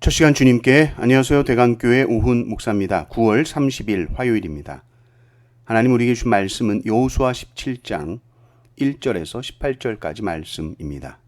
첫 시간 주님께 안녕하세요. 대강교회 오훈 목사입니다. 9월 30일 화요일입니다. 하나님 우리에게 주신 말씀은 여호수아 17장 1절에서 18절까지 말씀입니다.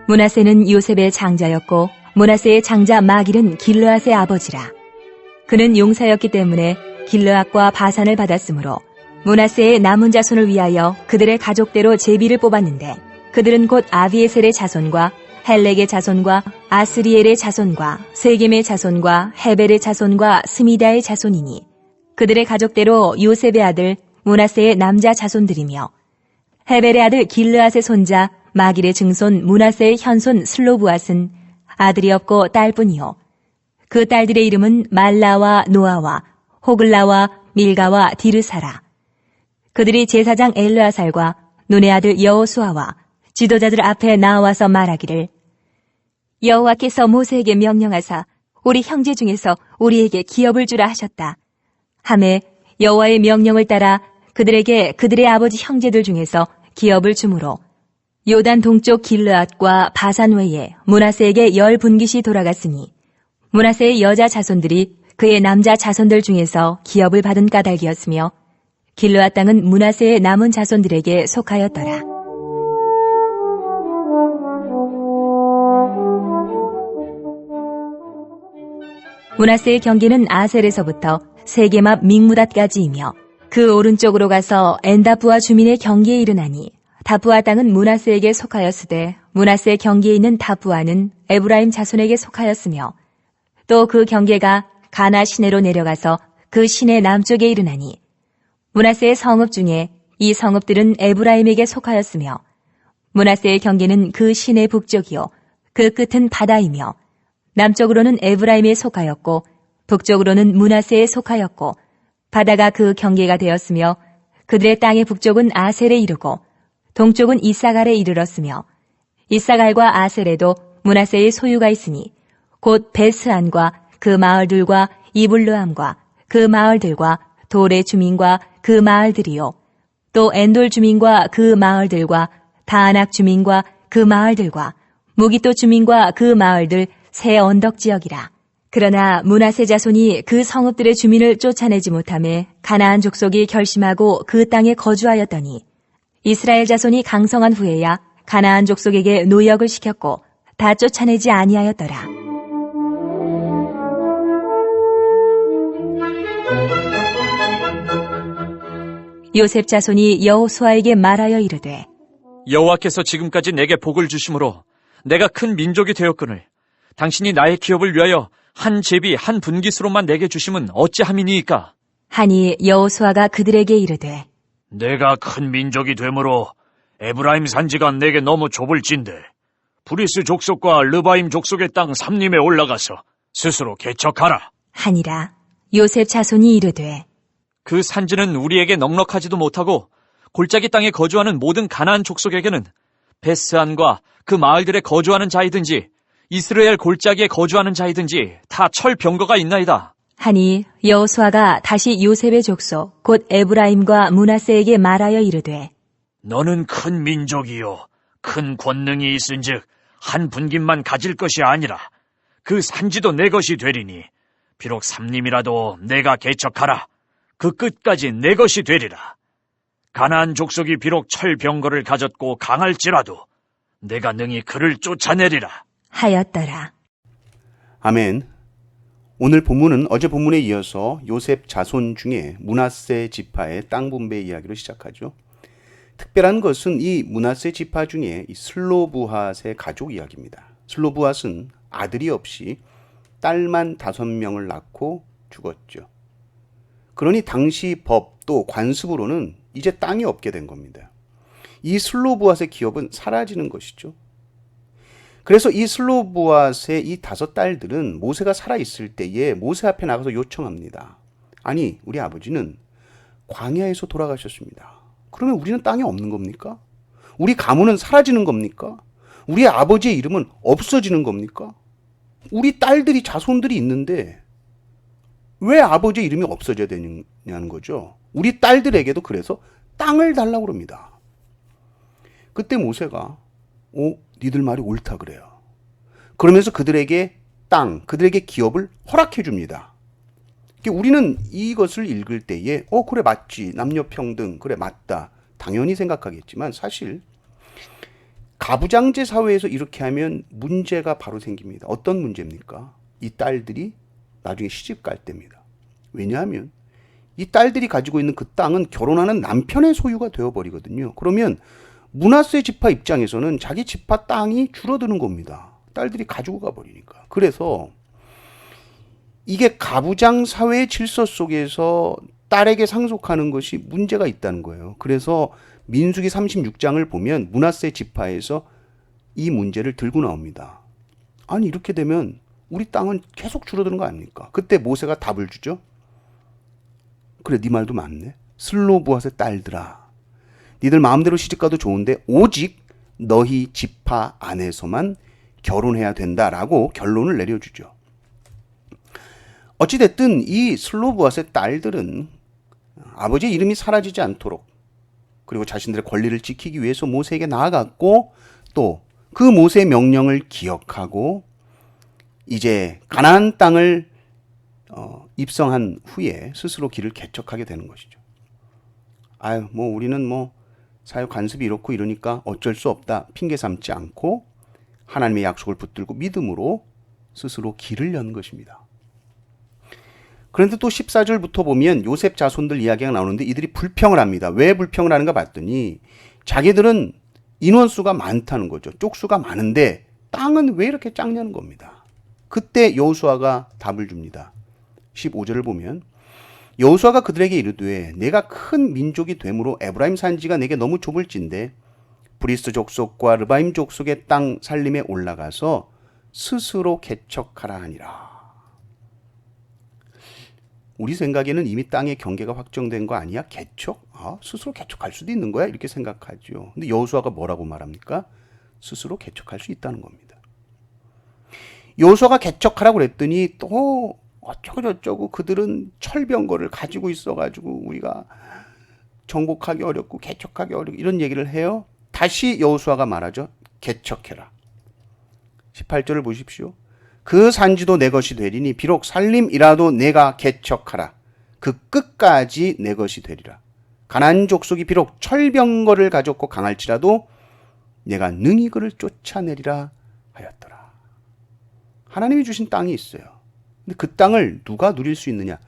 므낫세는 요셉의 장자였고 므낫세의 장자 마길은 길르앗의 아버지라. 그는 용사였기 때문에 길르앗과 바산을 받았으므로 므낫세의 남은 자손을 위하여 그들의 가족대로 제비를 뽑았는데 그들은 곧 아비에셀의 자손과 헬렉의 자손과 아스리엘의 자손과 세겜의 자손과 헤벨의 자손과 스미다의 자손이니 그들의 가족대로 요셉의 아들 므낫세의 남자 자손들이며 헤벨의 아들 길르앗의 손자 마길의 증손 므낫세의 현손 슬로브앗은 아들이 없고 딸뿐이요 그 딸들의 이름은 말라와 노아와 호글라와 밀가와 디르사라. 그들이 제사장 엘르아살과 눈의 아들 여호수아와 지도자들 앞에 나와서 말하기를 여호와께서 모세에게 명령하사 우리 형제 중에서 우리에게 기업을 주라 하셨다. 하매 여호와의 명령을 따라 그들에게 그들의 아버지 형제들 중에서 기업을 주므로 요단 동쪽 길르앗과 바산 외에 므낫세에게 10분깃이 돌아갔으니 므낫세의 여자 자손들이 그의 남자 자손들 중에서 기업을 받은 까닭이었으며 길르앗 땅은 므낫세의 남은 자손들에게 속하였더라. 므낫세의 경계는 아셀에서부터 세겜 앞 믹무닷까지이며 그 오른쪽으로 가서 엔다프와 주민의 경계에 이르나니 다프아 땅은 므낫세에게 속하였으되 므낫세의 경계에 있는 다프아는 에브라임 자손에게 속하였으며 또 그 경계가 가나 시내로 내려가서 그 시내 남쪽에 이르나니 므낫세의 성읍 중에 이 성읍들은 에브라임에게 속하였으며 므낫세의 경계는 그 시내 북쪽이요 그 끝은 바다이며 남쪽으로는 에브라임에 속하였고 북쪽으로는 므낫세에 속하였고 바다가 그 경계가 되었으며 그들의 땅의 북쪽은 아셀에 이르고 동쪽은 이사갈에 이르렀으며 이사갈과 아셀에도 므낫세의 소유가 있으니 곧 베스안과 그 마을들과 이블르함과 그 마을들과 돌의 주민과 그 마을들이요 또 엔돌 주민과 그 마을들과 다아낙 주민과 그 마을들과 무기또 주민과 그 마을들 새 언덕 지역이라. 그러나 므낫세 자손이 그 성읍들의 주민을 쫓아내지 못하매 가나안 족속이 결심하고 그 땅에 거주하였더니 이스라엘 자손이 강성한 후에야 가나안 족속에게 노역을 시켰고 다 쫓아내지 아니하였더라. 요셉 자손이 여호수아에게 말하여 이르되 여호와께서 지금까지 내게 복을 주심으로 내가 큰 민족이 되었거늘 당신이 나의 기업을 위하여 한 제비 한 분깃으로만 내게 주심은 어찌함이니이까? 하니 여호수아가 그들에게 이르되 내가 큰 민족이 되므로 에브라임 산지가 내게 너무 좁을진데 브리스 족속과 르바임 족속의 땅 삼림에 올라가서 스스로 개척하라. 하니라. 요셉 자손이 이르되 그 산지는 우리에게 넉넉하지도 못하고 골짜기 땅에 거주하는 모든 가나안 족속에게는 베스안과 그 마을들에 거주하는 자이든지 이스라엘 골짜기에 거주하는 자이든지 다 철병거가 있나이다. 하니 여호수아가 다시 요셉의 족속 곧 에브라임과 므낫세에게 말하여 이르되 너는 큰 민족이요 큰 권능이 있은즉 한 분깃만 가질 것이 아니라 그 산지도 내 것이 되리니 비록 삼림이라도 내가 개척하라. 그 끝까지 내 것이 되리라. 가나안 족속이 비록 철병거를 가졌고 강할지라도 내가 능히 그를 쫓아내리라. 하였더라. 아멘. 오늘 본문은 어제 본문에 이어서 요셉 자손 중에 므낫세 지파의 땅 분배 이야기로 시작하죠. 특별한 것은 이 므낫세 지파 중에 이 슬로브핫의 가족 이야기입니다. 슬로브핫은 아들이 없이 딸만 5명을 낳고 죽었죠. 그러니 당시 법 또 관습으로는 이제 땅이 없게 된 겁니다. 이 슬로브핫의 기업은 사라지는 것이죠. 그래서 이 슬로브핫의 이 5 딸들은 모세가 살아있을 때에 모세 앞에 나가서 요청합니다. 아니, 우리 아버지는 광야에서 돌아가셨습니다. 그러면 우리는 땅이 없는 겁니까? 우리 가문은 사라지는 겁니까? 우리의 아버지의 이름은 없어지는 겁니까? 우리 딸들이 자손들이 있는데 왜 아버지의 이름이 없어져야 되냐는 거죠. 우리 딸들에게도 그래서 땅을 달라고 그럽니다. 그때 모세가 니들 말이 옳다 그래요. 그러면서 그들에게 땅, 그들에게 기업을 허락해 줍니다. 우리는 이것을 읽을 때에 그래 맞지, 남녀평등, 그래 맞다, 당연히 생각하겠지만 사실 가부장제 사회에서 이렇게 하면 문제가 바로 생깁니다. 어떤 문제입니까? 이 딸들이 나중에 시집 갈 때입니다. 왜냐하면 이 딸들이 가지고 있는 그 땅은 결혼하는 남편의 소유가 되어버리거든요. 그러면 므낫세 지파 입장에서는 자기 지파 땅이 줄어드는 겁니다. 딸들이 가지고 가버리니까. 그래서 이게 가부장 사회의 질서 속에서 딸에게 상속하는 것이 문제가 있다는 거예요. 그래서 민수기 36장을 보면 므낫세 지파에서 이 문제를 들고 나옵니다. 아니 이렇게 되면 우리 땅은 계속 줄어드는 거 아닙니까? 그때 모세가 답을 주죠. 그래 네 말도 맞네. 슬로브앗의 딸들아, 니들 마음대로 시집가도 좋은데 오직 너희 지파 안에서만 결혼해야 된다라고 결론을 내려주죠. 어찌됐든 이 슬로브앗의 딸들은 아버지의 이름이 사라지지 않도록 그리고 자신들의 권리를 지키기 위해서 모세에게 나아갔고 또 그 모세의 명령을 기억하고 이제 가나안 땅을 입성한 후에 스스로 길을 개척하게 되는 것이죠. 우리는 사회 관습이 이렇고 이러니까 어쩔 수 없다 핑계 삼지 않고 하나님의 약속을 붙들고 믿음으로 스스로 길을 연 것입니다. 그런데 또 14절부터 보면 요셉 자손들 이야기가 나오는데 이들이 불평을 합니다. 왜 불평을 하는가 봤더니 자기들은 인원수가 많다는 거죠. 쪽수가 많은데 땅은 왜 이렇게 작냐는 겁니다. 그때 여호수아가 답을 줍니다. 15절을 보면 여호수아가 그들에게 이르되 내가 큰 민족이 되므로 에브라임 산지가 내게 너무 좁을진데 브리스 족속과 르바임 족속의 땅 살림에 올라가서 스스로 개척하라 하니라. 우리 생각에는 이미 땅의 경계가 확정된 거 아니야? 개척? 스스로 개척할 수도 있는 거야? 이렇게 생각하죠. 근데 여호수아가 뭐라고 말합니까? 스스로 개척할 수 있다는 겁니다. 여호수아가 개척하라고 그랬더니 또 어쩌고 저쩌고 그들은 철병거를 가지고 있어가지고 우리가 정복하기 어렵고 개척하기 어렵고 이런 얘기를 해요. 다시 여호수아가 말하죠. 개척해라. 18절을 보십시오. 그 산지도 내 것이 되리니 비록 살림이라도 내가 개척하라. 그 끝까지 내 것이 되리라. 가나안 족속이 비록 철병거를 가졌고 강할지라도 내가 능히 그를 쫓아내리라 하였더라. 하나님이 주신 땅이 있어요. 근데 그 땅을 누가 누릴 수 있느냐?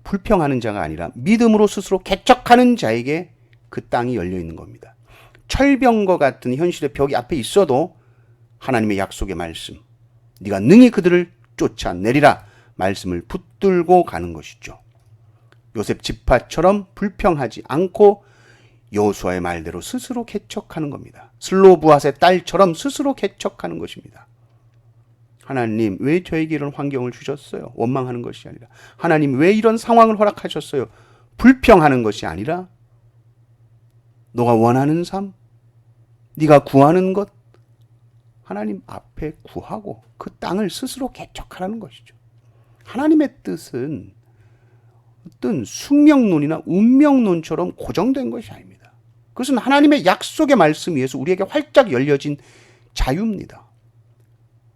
불평하는 자가 아니라 믿음으로 스스로 개척하는 자에게 그 땅이 열려 있는 겁니다. 철병거 같은 현실의 벽이 앞에 있어도 하나님의 약속의 말씀, 네가 능히 그들을 쫓아내리라 말씀을 붙들고 가는 것이죠. 요셉 지파처럼 불평하지 않고 여호수아의 말대로 스스로 개척하는 겁니다. 슬로브앗의 딸처럼 스스로 개척하는 것입니다. 하나님 왜 저에게 이런 환경을 주셨어요? 원망하는 것이 아니라 하나님 왜 이런 상황을 허락하셨어요? 불평하는 것이 아니라 너가 원하는 삶, 네가 구하는 것 하나님 앞에 구하고 그 땅을 스스로 개척하라는 것이죠. 하나님의 뜻은 어떤 숙명론이나 운명론처럼 고정된 것이 아닙니다. 그것은 하나님의 약속의 말씀 위에서 우리에게 활짝 열려진 자유입니다.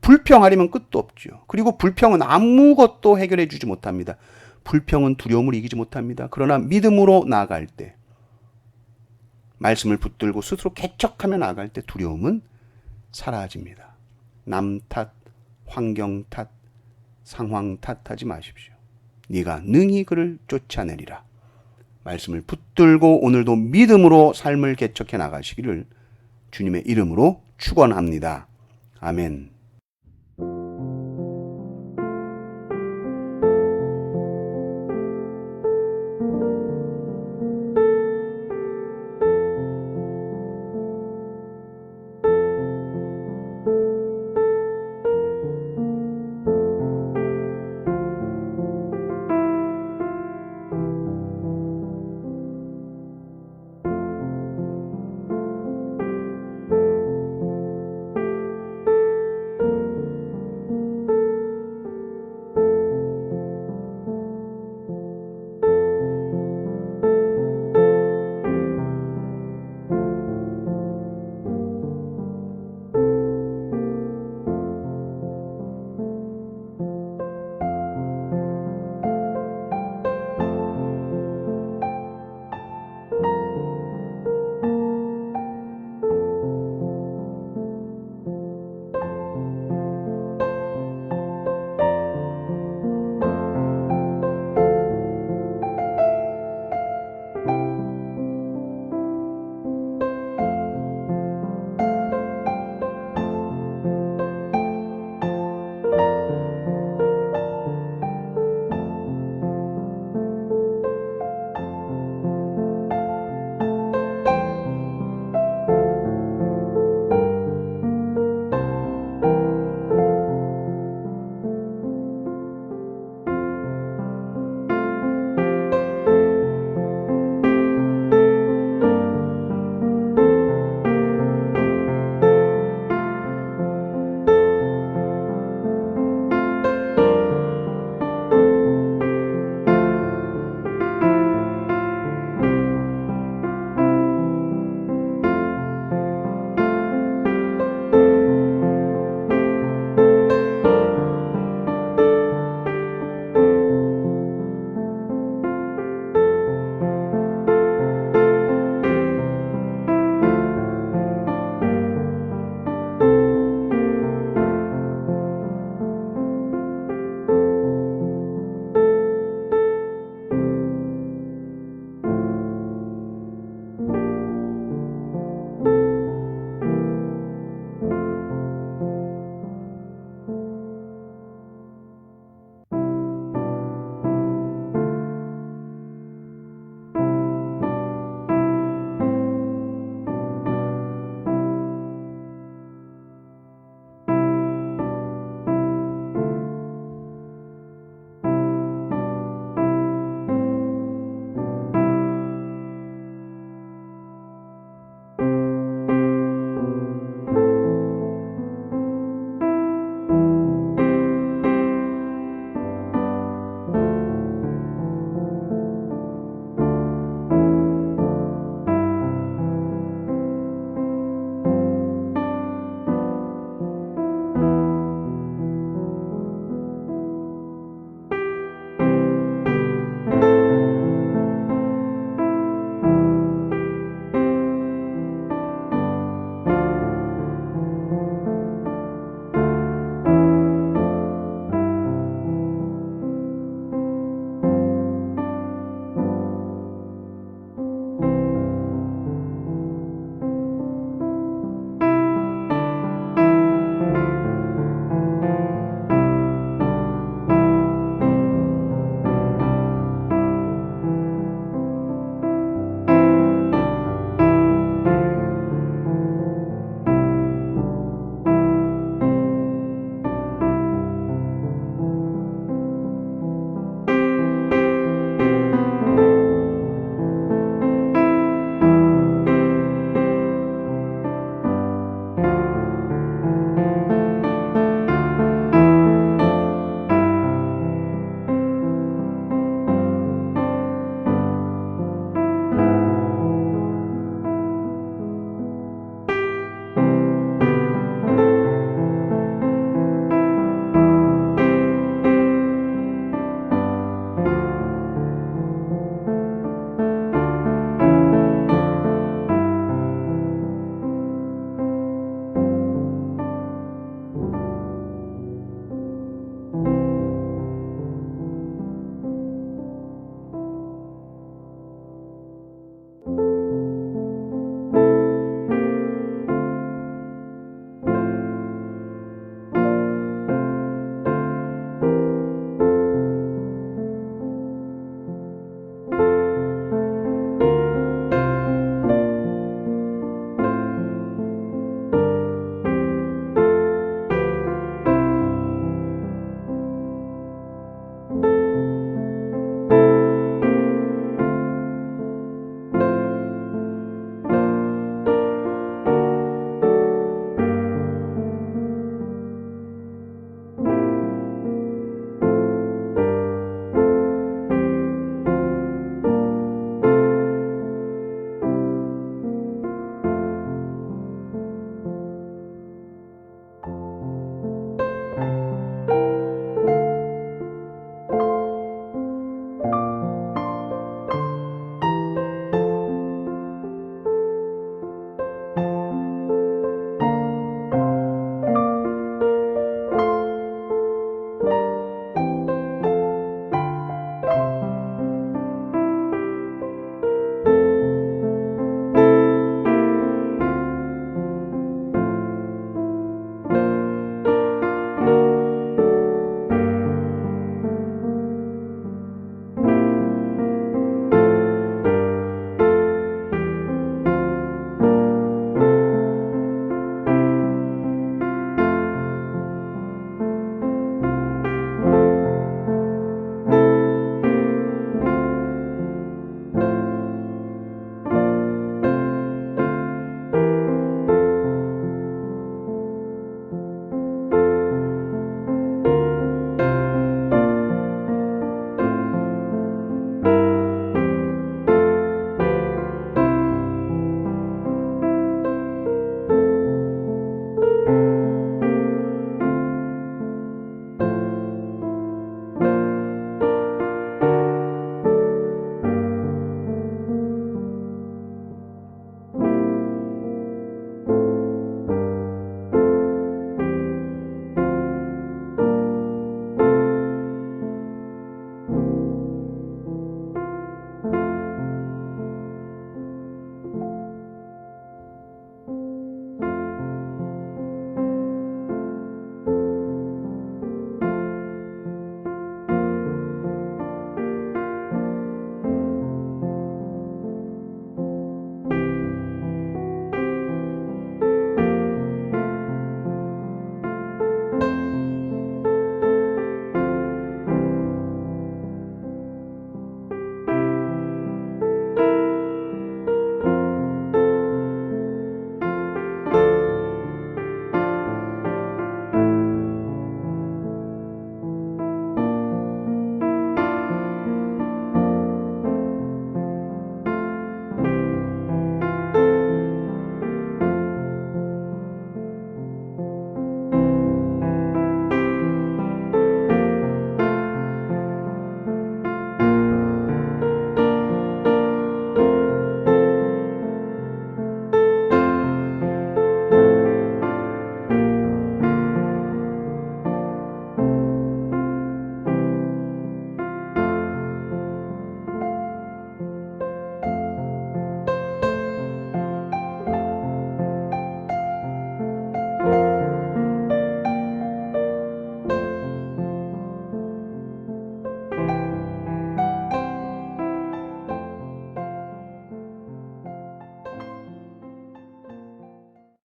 불평하려면 끝도 없죠. 그리고 불평은 아무것도 해결해 주지 못합니다. 불평은 두려움을 이기지 못합니다. 그러나 믿음으로 나아갈 때, 말씀을 붙들고 스스로 개척하며 나아갈 때 두려움은 사라집니다. 남 탓, 환경 탓, 상황 탓하지 마십시오. 네가 능히 그를 쫓아내리라. 말씀을 붙들고 오늘도 믿음으로 삶을 개척해 나가시기를 주님의 이름으로 축원합니다. 아멘.